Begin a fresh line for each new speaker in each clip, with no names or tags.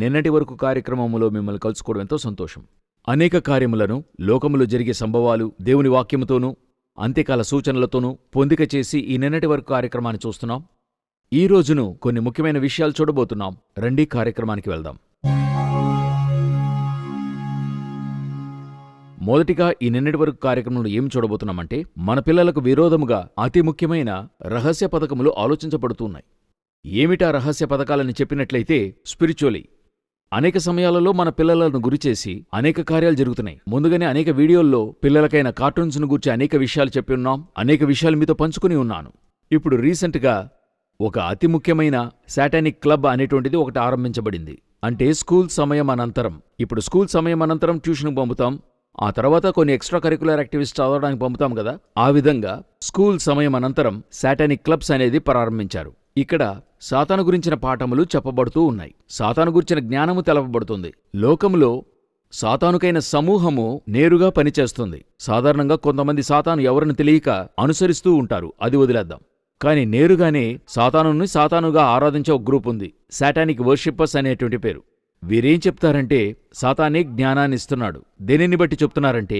నిన్నటి వరకు కార్యక్రమములో మిమ్మల్ని కలుసుకోవడం ఎంతో సంతోషం. అనేక కార్యములను, లోకములో జరిగే సంభవాలు, దేవుని వాక్యముతోనూ అంత్యకాల సూచనలతోనూ పొందిక చేసి ఈ నిన్నటి వరకు కార్యక్రమాన్ని చూస్తున్నాం. ఈ రోజును కొన్ని ముఖ్యమైన విషయాలు చూడబోతున్నాం. రండి కార్యక్రమానికి వెళ్దాం. మొదటిగా ఈ నిన్నటి వరకు కార్యక్రమంలో ఏం చూడబోతున్నామంటే, మన పిల్లలకు విరోధముగా అతి ముఖ్యమైన రహస్య పథకములు ఆలోచించబడుతున్నాయి. ఏమిటా రహస్య పథకాలని చెప్పినట్లయితే, స్పిరిచువలీ అనేక సమయాలలో మన పిల్లలను గురిచేసి అనేక కార్యాలు జరుగుతున్నాయి. ముందుగానే అనేక వీడియోల్లో పిల్లలకైన కార్టూన్స్ను గురించి అనేక విషయాలు చెప్పి ఉన్నాం. అనేక విషయాలు మీతో పంచుకుని ఉన్నాను. ఇప్పుడు రీసెంట్గా ఒక అతి ముఖ్యమైన శాటానిక్ క్లబ్ అనేటువంటిది ఒకటి ఆరంభించబడింది. అంటే స్కూల్ సమయం అనంతరం, ఇప్పుడు స్కూల్ సమయం అనంతరం ట్యూషన్కి పంపుతాం, ఆ తర్వాత కొన్ని ఎక్స్ట్రా కరిక్యులర్ యాక్టివిటీస్ చదవడానికి పంపుతాం కదా, ఆ విధంగా స్కూల్ సమయం అనంతరం శాటానిక్ క్లబ్స్ అనేది ప్రారంభించారు. ఇక్కడ సాతాను గురించిన పాఠములు చెప్పబడుతూ ఉన్నాయి. సాతాను గురించిన జ్ఞానము తెలపబడుతుంది. లోకములో సాతానుకైన సమూహము నేరుగా పనిచేస్తుంది. సాధారణంగా కొంతమంది సాతాను ఎవరిని తెలియక అనుసరిస్తూ ఉంటారు, అది వదిలేద్దాం. కాని నేరుగానే సాతానుగా ఆరాధించే ఒక గ్రూప్ ఉంది, శాటానిక్ వర్షిప్పర్స్ అనేటువంటి పేరు. వీరేం చెప్తారంటే, సాతానే జ్ఞానాన్నిస్తున్నాడు. దేనిని బట్టి చెప్తున్నారంటే,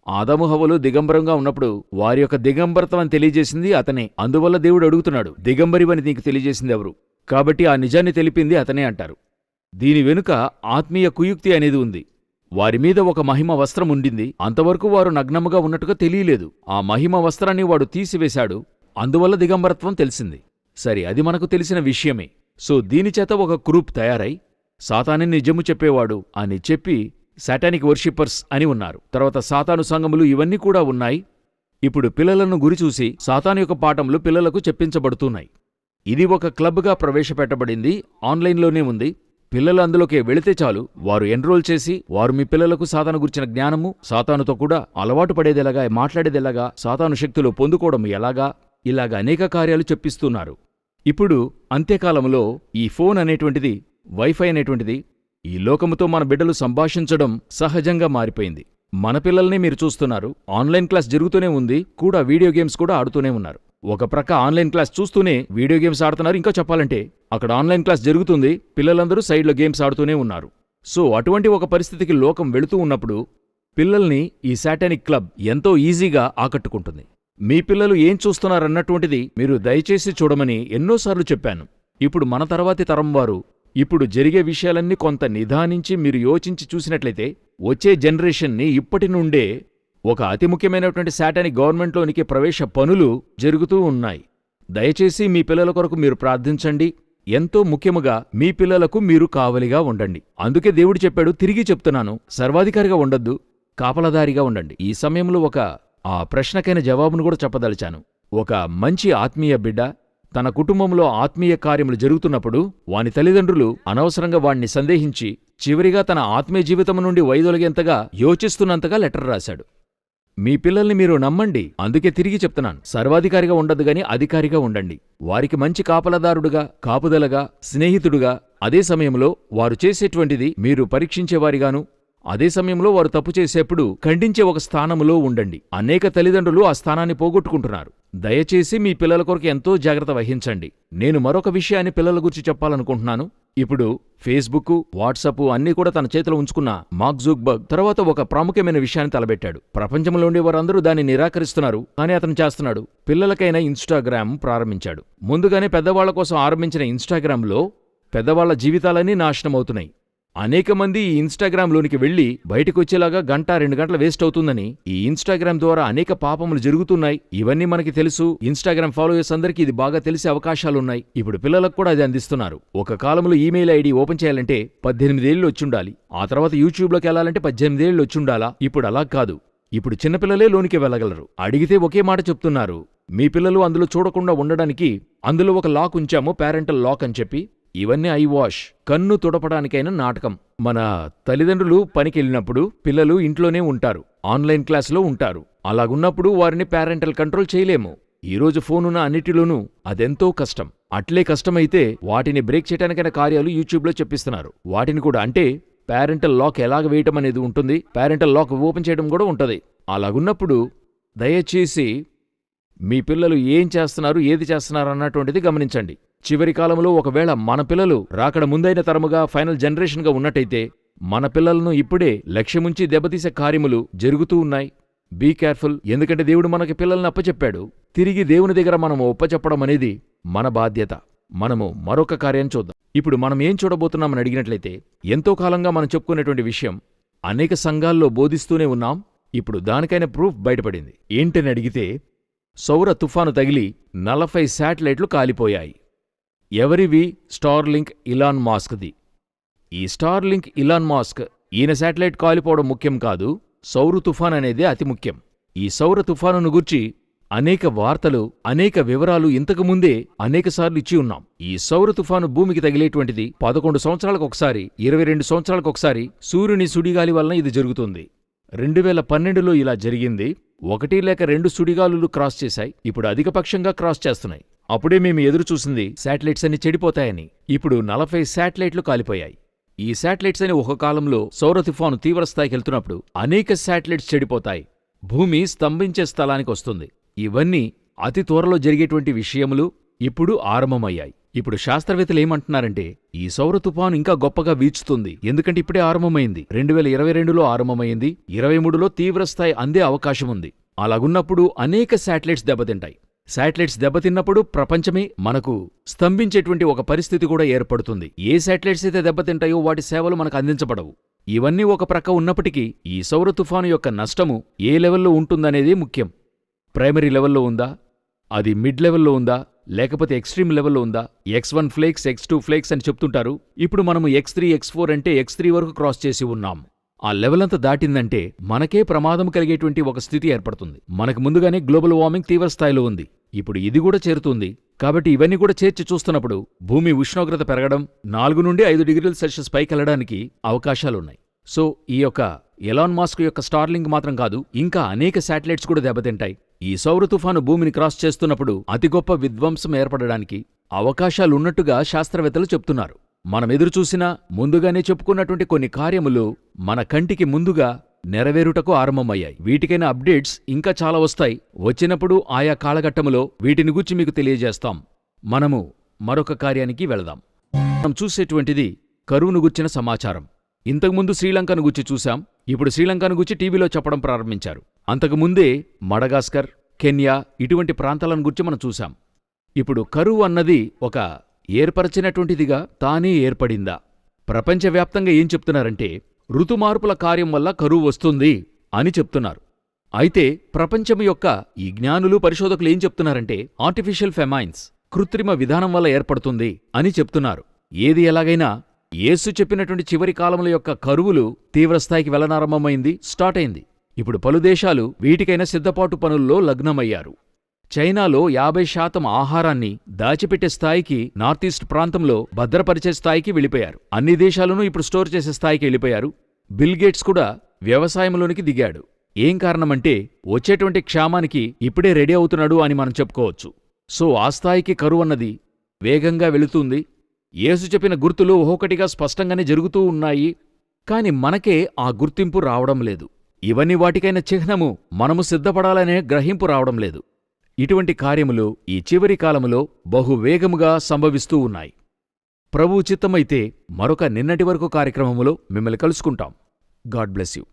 ఆదాము హవ్వలు దిగంబరంగా ఉన్నప్పుడు వారి యొక్క దిగంబరత్వం తెలియజేసింది అతనే. అందువల్ల దేవుడు అడుగుతున్నాడు, దిగంబరివని నీకు తెలియజేసింది ఎవరు? కాబట్టి ఆ నిజాన్ని తెలిపింది అతనే అంటారు. దీని వెనుక ఆత్మీయ కుయుక్తి అనేది ఉంది. వారి మీద ఒక మహిమ వస్త్రం ఉండింది. అంతవరకు వారు నగ్నముగా ఉన్నట్టుగా తెలియలేదు. ఆ మహిమ వస్త్రాన్ని వాడు తీసివేశాడు, అందువల్ల దిగంబరత్వం తెలిసింది. సరే, అది మనకు తెలిసిన విషయమే. సో దీనిచేత ఒక గ్రూప్ తయారై సాతాను నిజము చెప్పేవాడు అని చెప్పి శాటానిక్ వర్షిప్పర్స్ అని ఉన్నారు. తర్వాత సాతాను సంఘములు ఇవన్నీ కూడా ఉన్నాయి. ఇప్పుడు పిల్లలను గురిచూసి సాతాను యొక్క పాఠములు పిల్లలకు చెప్పించబడుతున్నాయి. ఇది ఒక క్లబ్గా ప్రవేశపెట్టబడింది, ఆన్లైన్లోనే ఉంది. పిల్లలు అందులోకి వెళితే చాలు, వారు ఎన్రోల్ చేసి వారు మీ పిల్లలకు సాతాను గురించిన జ్ఞానము, సాతానుతో కూడా అలవాటు పడేదెలాగా, మాట్లాడేదెలాగా, సాతాను శక్తులు పొందుకోవడం ఎలాగా, ఇలాగ అనేక కార్యాలు చెప్పిస్తున్నారు. ఇప్పుడు అంత్యకాలంలో ఈ ఫోన్ అనేటువంటిది, వైఫై అనేటువంటిది, ఈ లోకముతో మన బిడ్డలు సంభాషించడం సహజంగా మారిపోయింది. మన పిల్లల్ని మీరు చూస్తున్నారు, ఆన్లైన్ క్లాస్ జరుగుతూనే ఉంది, కూడా వీడియో గేమ్స్ కూడా ఆడుతూనే ఉన్నారు. ఒక ప్రక్క ఆన్లైన్ క్లాస్ చూస్తూనే వీడియో గేమ్స్ ఆడుతున్నారు. ఇంకా చెప్పాలంటే అక్కడ ఆన్లైన్ క్లాస్ జరుగుతుంది, పిల్లలందరూ సైడ్లో గేమ్స్ ఆడుతూనే ఉన్నారు. సో అటువంటి ఒక పరిస్థితికి లోకం వెళుతూ ఉన్నప్పుడు పిల్లల్ని ఈ శాటానిక్ క్లబ్ ఎంతో ఈజీగా ఆకట్టుకుంటుంది. మీ పిల్లలు ఏం చూస్తున్నారన్నటువంటిది మీరు దయచేసి చూడమని ఎన్నోసార్లు చెప్పాను. ఇప్పుడు మన తర్వాతి తరం వారు ఇప్పుడు జరిగే విషయాలన్నీ కొంత నిదానించి మీరు యోచించి చూసినట్లయితే, వచ్చే జనరేషన్ని ఇప్పటి నుండే ఒక అతి ముఖ్యమైనటువంటి శాటానిక్ గవర్నమెంట్లోనికి ప్రవేశ పనులు జరుగుతూ ఉన్నాయి. దయచేసి మీ పిల్లల కొరకు మీరు ప్రార్థించండి. ఎంతో ముఖ్యముగా మీ పిల్లలకు మీరు కావలిగా ఉండండి. అందుకే దేవుడు చెప్పాడు, తిరిగి చెప్తున్నాను, సర్వాధికారిగా ఉండొద్దు, కాపలదారిగా ఉండండి. ఈ సమయంలో ఒక ప్రశ్నకైన జవాబును కూడా చెప్పదలిచాను. ఒక మంచి ఆత్మీయ బిడ్డ తన కుటుంబంలో ఆత్మీయ కార్యములు జరుగుతున్నప్పుడు వాని తల్లిదండ్రులు అనవసరంగా వాణ్ణి సందేహించి చివరిగా తన ఆత్మీయ జీవితం నుండి వైదొలిగేంతగా యోచిస్తున్నంతగా లెటర్ రాశాడు. మీ పిల్లల్ని మీరు నమ్మండి. అందుకే తిరిగి చెప్తున్నాను, సర్వాధికారిగా ఉండదు గాని అధికారిగా ఉండండి. వారికి మంచి కాపలదారుడుగా, కాపుదలగా, స్నేహితుడుగా, అదే సమయంలో వారు చేసేటువంటిది మీరు పరీక్షించేవారిగాను, అదే సమయంలో వారు తప్పు చేసేప్పుడు ఖండించే ఒక స్థానములో ఉండండి. అనేక తల్లిదండ్రులు ఆ స్థానాన్ని పోగొట్టుకుంటున్నారు. దయచేసి మీ పిల్లల కొరకు ఎంతో జాగ్రత్త వహించండి. నేను మరొక విషయాన్ని పిల్లల గురించి చెప్పాలనుకుంటున్నాను. ఇప్పుడు ఫేస్బుక్, వాట్సాప్ అన్నీ కూడా తన చేతిలో ఉంచుకున్న మార్క్ జుక్బర్గ్ తర్వాత ఒక ప్రాముఖ్యమైన విషయాన్ని తలబెట్టాడు. ప్రపంచంలో ఉండే వారందరూ దాన్ని నిరాకరిస్తున్నారు, కానీ అతను చేస్తున్నాడు. పిల్లలకైనా ఇన్స్టాగ్రామ్ ప్రారంభించాడు. ముందుగానే పెద్దవాళ్ల కోసం ఆరంభించిన ఇన్స్టాగ్రామ్లో పెద్దవాళ్ల జీవితాలన్నీ నాశనమవుతున్నాయి. అనేక మంది ఈ ఇన్స్టాగ్రామ్లోనికి వెళ్లి బయటకొచ్చేలాగా 1-2 గంటలు వేస్ట్ అవుతుందని, ఈ ఇన్స్టాగ్రామ్ ద్వారా అనేక పాపములు జరుగుతున్నాయి. ఇవన్నీ మనకి తెలుసు. ఇన్స్టాగ్రామ్ ఫాలోయర్స్ అందరికీ ఇది బాగా తెలిసే అవకాశాలున్నాయి. ఇప్పుడు పిల్లలకు కూడా అది అందిస్తున్నారు. ఒక కాలంలో ఈమెయిల్ ఐడి ఓపెన్ చేయాలంటే 18 ఏళ్ళు వచ్చుండాలి. ఆ తర్వాత యూట్యూబ్లోకి వెళ్లాలంటే 18 ఏళ్ళు వచ్చుండాలా. ఇప్పుడు అలా కాదు. ఇప్పుడు చిన్నపిల్లలే లోనికి వెళ్ళగలరు. అడిగితే ఒకే మాట చెప్తున్నారు, మీ పిల్లలు అందులో చూడకుండా ఉండడానికి అందులో ఒక లాక్ ఉంచాము, పేరెంటల్ లాక్ అని చెప్పి. ఇవన్నీ ఐవాష్, కన్ను తుడపడానికైన నాటకం. మన తల్లిదండ్రులు పనికెళ్ళినప్పుడు పిల్లలు ఇంట్లోనే ఉంటారు, ఆన్లైన్ క్లాసులో ఉంటారు. అలాగున్నప్పుడు వారిని పేరెంటల్ కంట్రోల్ చేయలేము. ఈరోజు ఫోనున్న అన్నిటిలోనూ అదెంతో కష్టం. అట్లే కష్టమైతే వాటిని బ్రేక్ చేయడానికైన కార్యాలు యూట్యూబ్లో చెప్పిస్తున్నారు. వాటిని కూడా, అంటే పేరెంటల్ లాక్ ఎలాగ వేయటం అనేది ఉంటుంది, పేరెంటల్ లాక్ ఓపెన్ చేయడం కూడా ఉంటుంది. అలాగున్నప్పుడు దయచేసి మీ పిల్లలు ఏం చేస్తున్నారు, ఏది చేస్తున్నారు అన్నటువంటిది గమనించండి. చివరి కాలంలో ఒకవేళ మన పిల్లలు రాకడ ముందైన తరముగా ఫైనల్ జనరేషన్గా ఉన్నట్టయితే మన పిల్లలను ఇప్పుడే లక్ష్యముంచి దెబ్బతీసే కార్యములు జరుగుతూ ఉన్నాయి. Be careful. ఎందుకంటే దేవుడు మనకి పిల్లల్ని అప్పచెప్పాడు. తిరిగి దేవుని దగ్గర మనం ఒప్పచెప్పడం అనేది మన బాధ్యత. మనము మరొక కార్యం చూద్దాం. ఇప్పుడు మనం ఏం చూడబోతున్నామని అడిగినట్లయితే, ఎంతో కాలంగా మనం చెప్పుకునేటువంటి విషయం అనేక సంఘాల్లో బోధిస్తూనే ఉన్నాం. ఇప్పుడు దానికైన ప్రూఫ్ బయటపడింది. ఏంటని అడిగితే, సౌర తుఫాను తగిలి 40 శాటిలైట్లు కాలిపోయాయి. ఎవరివి? స్టార్లింక్ ఇలాన్ మాస్క్ది. ఈ స్టార్లింక్ ఇలాన్ మాస్క్ ఈయన శాటిలైట్ కాలిపోవడం ముఖ్యం కాదు, సౌర తుఫాన్ అనేదే అతి ముఖ్యం. ఈ సౌర తుఫానును గూర్చి అనేక వార్తలు, అనేక వివరాలు ఇంతకుముందే అనేకసార్లు ఇచ్చి ఉన్నాం. ఈ సౌర తుఫాను భూమికి తగిలేటువంటిది 11 సంవత్సరాలకొకసారి, 22 సంవత్సరాలకొకసారి సూర్యుని సుడిగాలి వలన ఇది జరుగుతుంది. 2012లో ఇలా జరిగింది. 1 లేక 2 సుడిగాలులు క్రాస్ చేశాయి. ఇప్పుడు అధికపక్షంగా క్రాస్ చేస్తున్నాయి. అప్పుడే మేము ఎదురుచూసింది శాటిలైట్స్ అన్ని చెడిపోతాయని. ఇప్పుడు 40 శాటిలైట్లు కాలిపోయాయి. ఈ శాటిలైట్స్ అని ఒక కాలంలో సౌర తుఫాను తీవ్రస్థాయికి వెళ్తున్నప్పుడు అనేక శాటిలైట్స్ చెడిపోతాయి. భూమి స్తంభించే స్థలానికి వస్తుంది. ఇవన్నీ అతి త్వరలో జరిగేటువంటి విషయములు ఇప్పుడు ఆరంభమయ్యాయి. ఇప్పుడు శాస్త్రవేత్తలు ఏమంటున్నారంటే, ఈ సౌర తుఫాను ఇంకా గొప్పగా వీచుతుంది. ఎందుకంటే ఇప్పుడే ఆరంభమైంది. 2022లో ఆరంభమైంది. 23లో తీవ్రస్థాయి అందే అవకాశముంది. అలాగున్నప్పుడు అనేక శాటిలైట్స్ దెబ్బతింటాయి. శాటిలైట్స్ దెబ్బతిన్నప్పుడు ప్రపంచమే మనకు స్తంభించేటువంటి ఒక పరిస్థితి కూడా ఏర్పడుతుంది. ఏ శాటిలైట్స్ అయితే దెబ్బతింటాయో వాటి సేవలు మనకు అందించబడవు. ఇవన్నీ ఒక ప్రక్క ఉన్నప్పటికీ ఈ సౌర తుఫాను యొక్క నష్టము ఏ లెవెల్లో ఉంటుందనేదే ముఖ్యం. ప్రైమరీ లెవెల్లో ఉందా, అది మిడ్ లెవెల్లో ఉందా, లేకపోతే ఎక్స్ట్రీమ్ లెవెల్లో ఉందా? X1 ఫ్లేక్స్, X2 ఫ్లేక్స్ అని చెప్తుంటారు. ఇప్పుడు మనము X3, X4 అంటే X3 వరకు క్రాస్ చేసి ఉన్నాం. ఆ లెవెల్ అంతా దాటిందంటే మనకే ప్రమాదం కలిగేటువంటి ఒక స్థితి ఏర్పడుతుంది. మనకు ముందుగానే గ్లోబల్ వార్మింగ్ తీవ్ర స్థాయిలో ఉంది. ఇప్పుడు ఇది కూడా చేరుతుంది. కాబట్టి ఇవన్నీ కూడా చేర్చి చూస్తున్నప్పుడు భూమి ఉష్ణోగ్రత పెరగడం 4 నుండి 5 డిగ్రీల సెల్సియస్ పైకెళ్లడానికి అవకాశాలున్నాయి. సో ఈ యొక్క ఎలాన్ మాస్క్ యొక్క స్టార్లింక్ మాత్రం కాదు, ఇంకా అనేక శాటిలైట్స్ కూడా దెబ్బతింటాయి. ఈ సౌర తుఫాను భూమిని క్రాస్ చేస్తున్నప్పుడు అతి గొప్ప విధ్వంసం ఏర్పడడానికి అవకాశాలున్నట్టుగా శాస్త్రవేత్తలు చెప్తున్నారు. మనం ఎదురుచూసినా ముందుగానే చెప్పుకున్నటువంటి కొన్ని కార్యములు మన కంటికి ముందుగా నెరవేరుటకు ఆరంభమయ్యాయి. వీటికైనా అప్డేట్స్ ఇంకా చాలా వస్తాయి. వచ్చినప్పుడు ఆయా కాలఘట్టములో వీటిని గూర్చి మీకు తెలియజేస్తాం. మనము మరొక కార్యానికి వెళదాం. మనం చూసేటువంటిది కరువును గుర్చిన సమాచారం. ఇంతకుముందు శ్రీలంకను గురించి చూశాం. ఇప్పుడు శ్రీలంకను గురించి టీవీలో చెప్పడం ప్రారంభించారు. అంతకుముందే మడగాస్కర్, కెన్యా ఇటువంటి ప్రాంతాలను గురించి మనం చూశాం. ఇప్పుడు కరువు అన్నది ఒక ఏర్పరచినటువంటిదిగా తానే ఏర్పడిందా? ప్రపంచవ్యాప్తంగా ఏం చెప్తున్నారంటే, ఋతుమార్పుల కార్యం వల్ల కరువు వస్తుంది అని చెప్తున్నారు. అయితే ప్రపంచం యొక్క ఈ జ్ఞానులు, పరిశోధకులు ఏం చెప్తున్నారంటే, ఆర్టిఫిషియల్ ఫెమైన్స్, కృత్రిమ విధానం వల్ల ఏర్పడుతుంది అని చెప్తున్నారు. ఏది ఎలాగైనా యేసు చెప్పినటువంటి చివరి కాలముల యొక్క కరువులు తీవ్రస్థాయికి వెళ్లనారంభమైంది, స్టార్ట్ అయింది. ఇప్పుడు పలు దేశాలు వీటికైనా సిద్ధపాటు పనుల్లో లగ్నమయ్యారు. చైనాలో 50% ఆహారాన్ని దాచిపెట్టే స్థాయికి, నార్త్ ఈస్ట్ ప్రాంతంలో భద్రపరిచే స్థాయికి వెళ్ళిపోయారు. అన్ని దేశాలను ఇప్పుడు స్టోర్ చేసే స్థాయికి వెళ్ళిపోయారు. బిల్ గేట్స్ కూడా వ్యవసాయంలోనికి దిగాడు. ఏం కారణమంటే వచ్చేటువంటి క్షామానికి ఇప్పుడే రెడీ అవుతున్నాడు అని మనం చెప్పుకోవచ్చు. సో ఆ స్థాయికి కరువన్నది వేగంగా వెళుతుంది. యేసు చెప్పిన గుర్తులు ఒక్కొక్కటిగా స్పష్టంగానే జరుగుతూ ఉన్నాయి. కాని మనకే ఆ గుర్తింపు రావడం లేదు. ఇవన్నీ వాటికైన చిహ్నము మనము సిద్ధపడాలనే గ్రహింపు రావడం లేదు. ఇటువంటి కార్యములు ఈ చివరి కాలములో బహువేగముగా సంభవిస్తూ ఉన్నాయి. ప్రభువు చిత్తమైతే మరొక నిన్నటి వరకు కార్యక్రమములో మిమ్మల్ని కలుసుకుంటాం. God bless you.